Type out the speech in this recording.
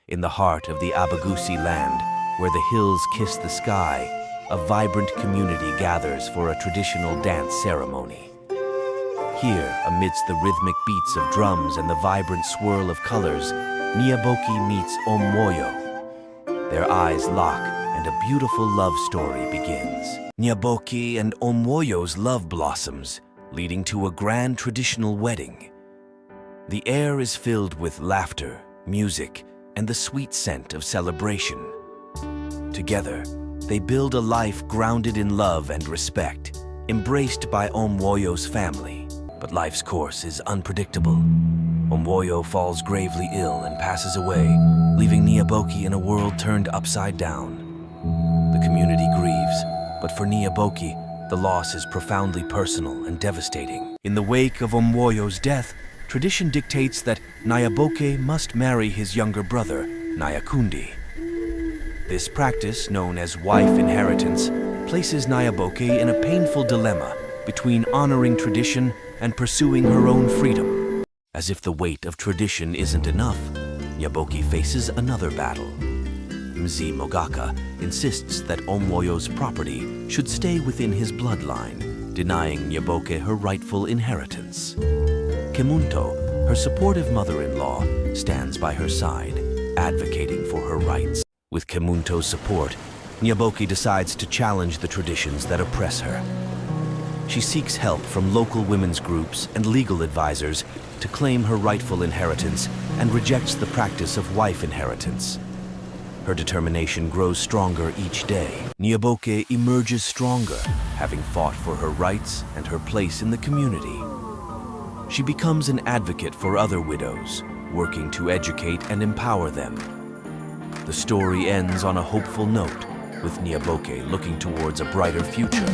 In the heart of the Gusii land, where the hills kiss the sky, a vibrant community gathers for a traditional dance ceremony. Here, amidst the rhythmic beats of drums and the vibrant swirl of colors, Nyaboki meets Omwoyo. Their eyes lock, and a beautiful love story begins. Nyaboki and Omwoyo's love blossoms, leading to a grand traditional wedding. The air is filled with laughter, music, and the sweet scent of celebration. Together, they build a life grounded in love and respect, embraced by Omwoyo's family. But life's course is unpredictable. Omwoyo falls gravely ill and passes away, leaving Nyaboki in a world turned upside down. The community grieves, but for Nyaboki, the loss is profoundly personal and devastating. In the wake of Omwoyo's death, tradition dictates that Nyaboki must marry his younger brother, Nyakundi. This practice, known as wife inheritance, places Nyaboki in a painful dilemma between honoring tradition and pursuing her own freedom. As if the weight of tradition isn't enough, Nyaboki faces another battle. Mzi Mogaka insists that Omwoyo's property should stay within his bloodline, denying Nyaboki her rightful inheritance. Kemunto, her supportive mother-in-law, stands by her side, advocating for her rights. With Kemunto's support, Nyaboki decides to challenge the traditions that oppress her. She seeks help from local women's groups and legal advisors to claim her rightful inheritance and rejects the practice of wife inheritance. Her determination grows stronger each day. Nyaboki emerges stronger, having fought for her rights and her place in the community. She becomes an advocate for other widows, working to educate and empower them. The story ends on a hopeful note, with Nyaboki looking towards a brighter future.